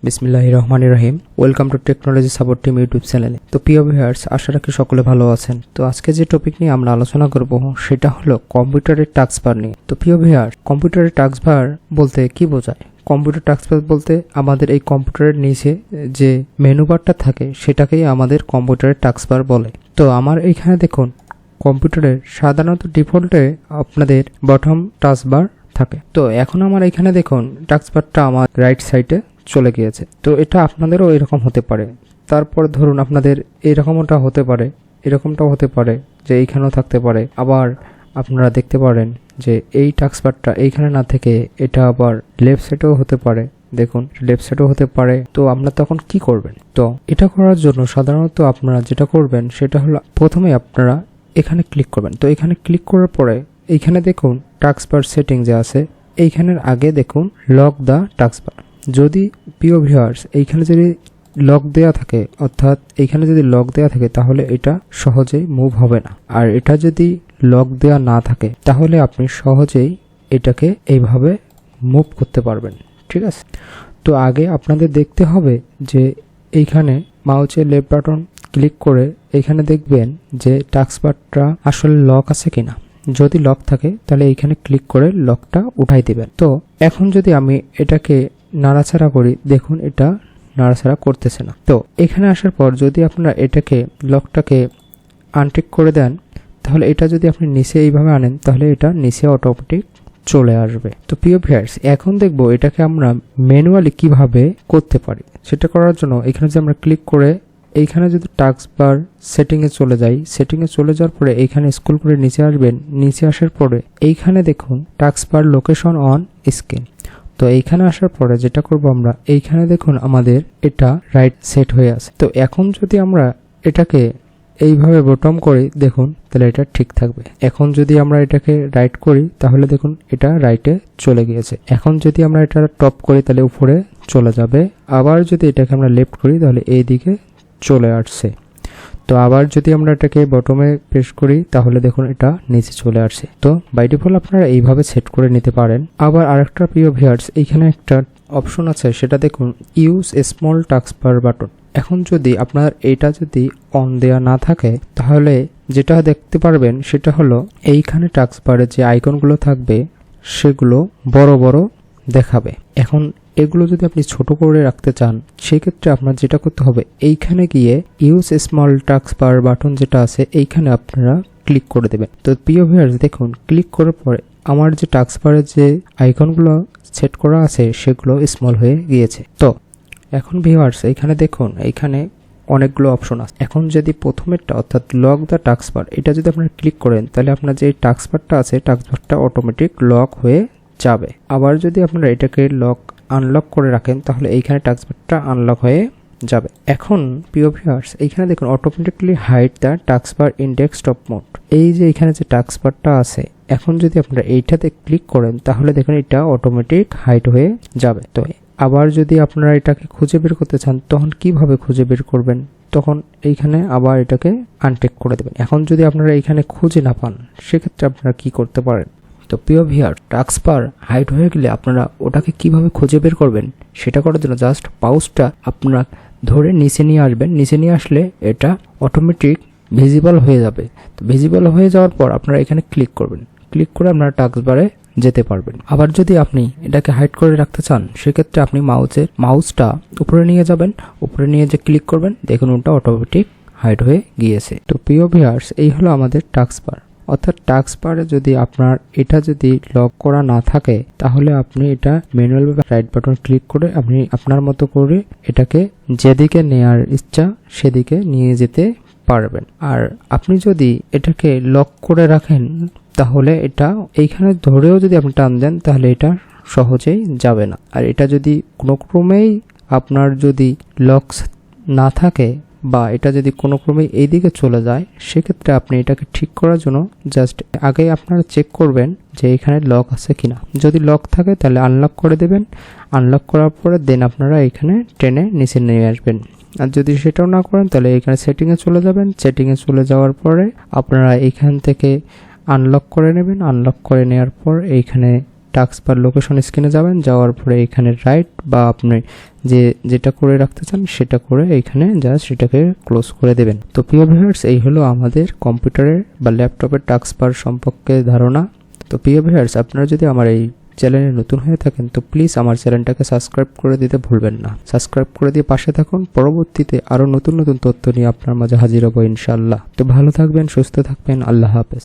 বিসমিল্লাহির রহমানির রহিম। Welcome to technology support team YouTube চ্যানেলে। তো প্রিয় ভিউয়ার্স, আশা রাখি সকলে ভালো আছেন। তো আজকে যে টপিক নিয়ে আমরা আলোচনা করব সেটা হলো কম্পিউটারের টাস্কবার নিয়ে। তো প্রিয় ভিউয়ার্স, কম্পিউটারের টাস্কবার বলতে কি বোঝায়? কম্পিউটার টাস্কবার বলতে আমাদের এই কম্পিউটারের নিচে যে মেনু বারটা থাকে সেটাকেই আমাদের কম্পিউটারের টাস্কবার বলে। তো আমার এইখানে দেখুন, কম্পিউটারের সাধারণত ডিফল্টে আপনাদের বটম টাস্কবার থাকে। তো এখন আমার এখানে দেখুন টাস্কবারটা আমার রাইট সাইডে চলে গিয়েছে। তো এটা আপনাদেরও এরকম হতে পারে। তারপর ধরুন আপনাদের এরকমটা হতে পারে, এরকমটাও হতে পারে যে এইখানেও থাকতে পারে। আবার আপনারা দেখতে পারেন যে এই টাস্কবারটা এইখানে না থেকে এটা আবার লেফট সাইডেও হতে পারে। দেখুন লেফট সাইডেও হতে পারে। তো আপনারা তখন কি করবেন? তো এটা করার জন্য সাধারণত আপনারা যেটা করবেন সেটা হলো প্রথমে আপনারা এখানে ক্লিক করবেন। তো এখানে ক্লিক করার পরে এইখানে দেখুন টাস্কবার সেটিং যে আছে, এইখানের আগে দেখুন লক দ্য টাস্কবার। যদি প্রিয় ভিউয়ার্স এইখানে যদি লক দেয়া থাকে, অর্থাৎ এইখানে যদি লক দেয়া থাকে তাহলে এটা সহজেই মুভ হবে না। আর এটা যদি লক দেয়া না থাকে তাহলে আপনি সহজেই এটাকে এইভাবে মুভ করতে পারবেন। ঠিক আছে? তো আগে আপনাদের দেখতে হবে যে এইখানে মাউসের লেফট বাটন ক্লিক করে এইখানে দেখবেন যে টাস্কবারটা আসলে লক আছে কিনা। যদি লক থাকে তাহলে এইখানে ক্লিক করে লকটা উঠাই দিবেন। তো এখন যদি আমি এটাকে নাড়াচাড়া করি, দেখুন এটা নাড়াচাড়া করতেছে না। তো এখানে আসার পর যদি আপনারা এটাকে লকটাকে আনটিক করে দেন তাহলে এটা যদি আপনি নিচে এইভাবে আনেন তাহলে এটা নিচে অটোমেটিক চলে আসবে। তো প্রিয় ভিউয়ার্স, এখন দেখব এটাকে আমরা ম্যানুয়ালি কিভাবে করতে পারি। সেটা করার জন্য এখানে যে আমরা ক্লিক করে এইখানে যদি টাস্কবার সেটিংয়ে চলে যাই, সেটিংয়ে চলে যাওয়ার পরে এইখানে স্ক্রল করে নিচে আসবেন। নিচে আসার পরে এইখানে দেখুন টাস্কবার লোকেশন অন স্ক্রিন। তো এইখানে আসার পরে যেটা করব আমরা, এইখানে দেখুন আমাদের এটা রাইট সেট হয়ে আছে। তো এখন যদি আমরা এটাকে এইভাবে বটম করি দেখুন তাহলে এটা ঠিক থাকবে। এখন যদি আমরা এটাকে রাইট করি তাহলে দেখুন এটা রাইটে চলে গিয়েছে। এখন যদি আমরা এটা টপ করি তাহলে উপরে চলে যাবে। আবার যদি এটাকে আমরা লেফট করি তাহলে এই দিকে চলে আসছে। তো আবার যদি আমরা এটাকে বটমে প্রেস করি তাহলে দেখুন এটা নিচে চলে আসছে। তো বাই ডিফল্ট আপনারা এইভাবে সেট করে নিতে পারেন। আবার আরেকটা প্রিয় ভিউয়ার্স, এইখানে একটা অপশন আছে সেটা দেখুন ইউজ স্মল টাস্কবার বাটন। এখন যদি আপনার এটা যদি অন দেয়া না থাকে তাহলে যেটা দেখতে পারবেন সেটা হলো এইখানে টাস্কবারে যে আইকনগুলো থাকবে সেগুলো বড় বড় দেখাবে। এখন এগুলো যদি আপনি ছোট করে রাখতে চান সেক্ষেত্রে আপনার যেটা করতে হবে, এইখানে গিয়ে ইউজ স্মল টাস্কবার বাটন যেটা আছে এইখানে আপনারা ক্লিক করে দেবেন। তো প্রিয় ভিউয়ার্স দেখুন ক্লিক করার পরে আমার যে টাস্কবারের যে আইকনগুলো সেট করা আছে সেগুলো স্মল হয়ে গিয়েছে। তো এখন ভিউয়ার্স এইখানে দেখুন এইখানে অনেকগুলো অপশন আছে। এখন যদি প্রথমেরটা অর্থাৎ লক দ্য টাস্কবার এটা যদি আপনারা ক্লিক করেন তাহলে আপনার যে টাস্কবারটা আছে টাস্কবারটা অটোমেটিক লক হয়ে যাবে। আবার যদি আপনারা এটাকে আনলক করে রাখেন তাহলে এইখানে টাস্কবারটা আনলক হয়ে যাবে। এখন প্রিয় ভিউয়ার্স এইখানে দেখুন automatically hide the taskbar in desktop mode. এই যে এখানে যে টাস্কবারটা আছে এখন যদি আপনারা এইটাতে ক্লিক করেন তাহলে দেখুন এটা অটোমেটিক হাইড হয়ে যাবে। তো আবার যদি আপনারা এটাকে খুঁজে বের করতে চান তখন কিভাবে খুঁজে বের করবেন? তখন এইখানে আবার এটাকে আনটিক করে দেবেন। এখন যদি আপনারা এইখানে খুঁজে না পান সেক্ষেত্রে আপনারা কি করতে পারেন? তো প্রিয় ভিউয়ার, টাস্কবার হাইড হয়ে গেলে আপনারা ওটাকে কিভাবে খুঁজে বের করবেন সেটা করার জন্য জাস্ট পাউসটা আপনারা ধরে নিচে নিয়ে আসবেন। নিচে নিয়ে আসলে এটা অটোমেটিক ভিজিবল হয়ে যাবে। তো ভিজিবল হয়ে যাওয়ার পর আপনারা এখানে ক্লিক করবেন। ক্লিক করে আপনারা টাস্কবারে যেতে পারবেন। আবার যদি আপনি এটাকে হাইড করে রাখতে চান সেক্ষেত্রে আপনি মাউসটা উপরে নিয়ে যাবেন। উপরে নিয়ে যে ক্লিক করবেন দেখুন ওটা অটোমেটিক হাইড হয়ে গিয়েছে। তো প্রিয় ভিউয়ার্স, এই হলো আমাদের টাস্কবার। অর্থাৎ টাস্কবারে যদি আপনার এটা যদি লক করা না থাকে তাহলে আপনি এটা ম্যানুয়াল ভাবে রাইট বাটন ক্লিক করে আপনি আপনার মতো করে এটাকে যেদিকে নেয়ার ইচ্ছা সেদিকে নিয়ে যেতে পারবেন। আর আপনি যদি এটাকে লক করে রাখেন তাহলে এটা এইখানে ধরেও যদি আপনি টান দেন তাহলে এটা সহজেই যাবে না। আর এটা যদি কোনো ক্রমেই আপনার যদি লক না থাকে বা এটা যদি কোনো ক্রমে এইদিকে চলে যায় সেক্ষেত্রে আপনি এটাকে ঠিক করার জন্য জাস্ট আগে আপনারা চেক করবেন যে এখানে লক আছে কিনা। যদি লক থাকে তাহলে আনলক করে দেবেন। আনলক করার পরে দেন আপনারা এখানে টেনে নিচে নিয়ে আসবেন। আর যদি সেটাও না করেন তাহলে এখানে সেটিংয়ে চলে যাবেন। সেটিংয়ে চলে যাওয়ার পরে আপনারা এখান থেকে আনলক করে নেবেন। আনলক করে নেওয়ার পর এইখানে টাস্কবার লোকেশন স্ক্রিনে যাবেন, যাওয়ার পরে এখানে রাইট বা আপনি যেটা করে রাখতে চান সেটা করে এইখানে জাস্ট সেটাকে ক্লোজ করে দেবেন। তো প্রিয় ভিউয়ার্স, এই হলো আমাদের কম্পিউটারের বা ল্যাপটপের টাস্কবার সম্পর্কে ধারণা। তো প্রিয় ভিউয়ার্স, আপনারা যদি আমার এই চ্যানেলে নতুন হয়ে থাকেন তো প্লিজ আমার চ্যানেলটাকে সাবস্ক্রাইব করে দিতে ভুলবেন না। সাবস্ক্রাইব করে দিয়ে পাশে থাকুন, পরবর্তীতে আরো নতুন নতুন তথ্য নিয়ে আপনার মাঝে হাজির হব ইনশাআল্লাহ। তো ভালো থাকবেন, সুস্থ থাকবেন, আল্লাহ হাফেজ।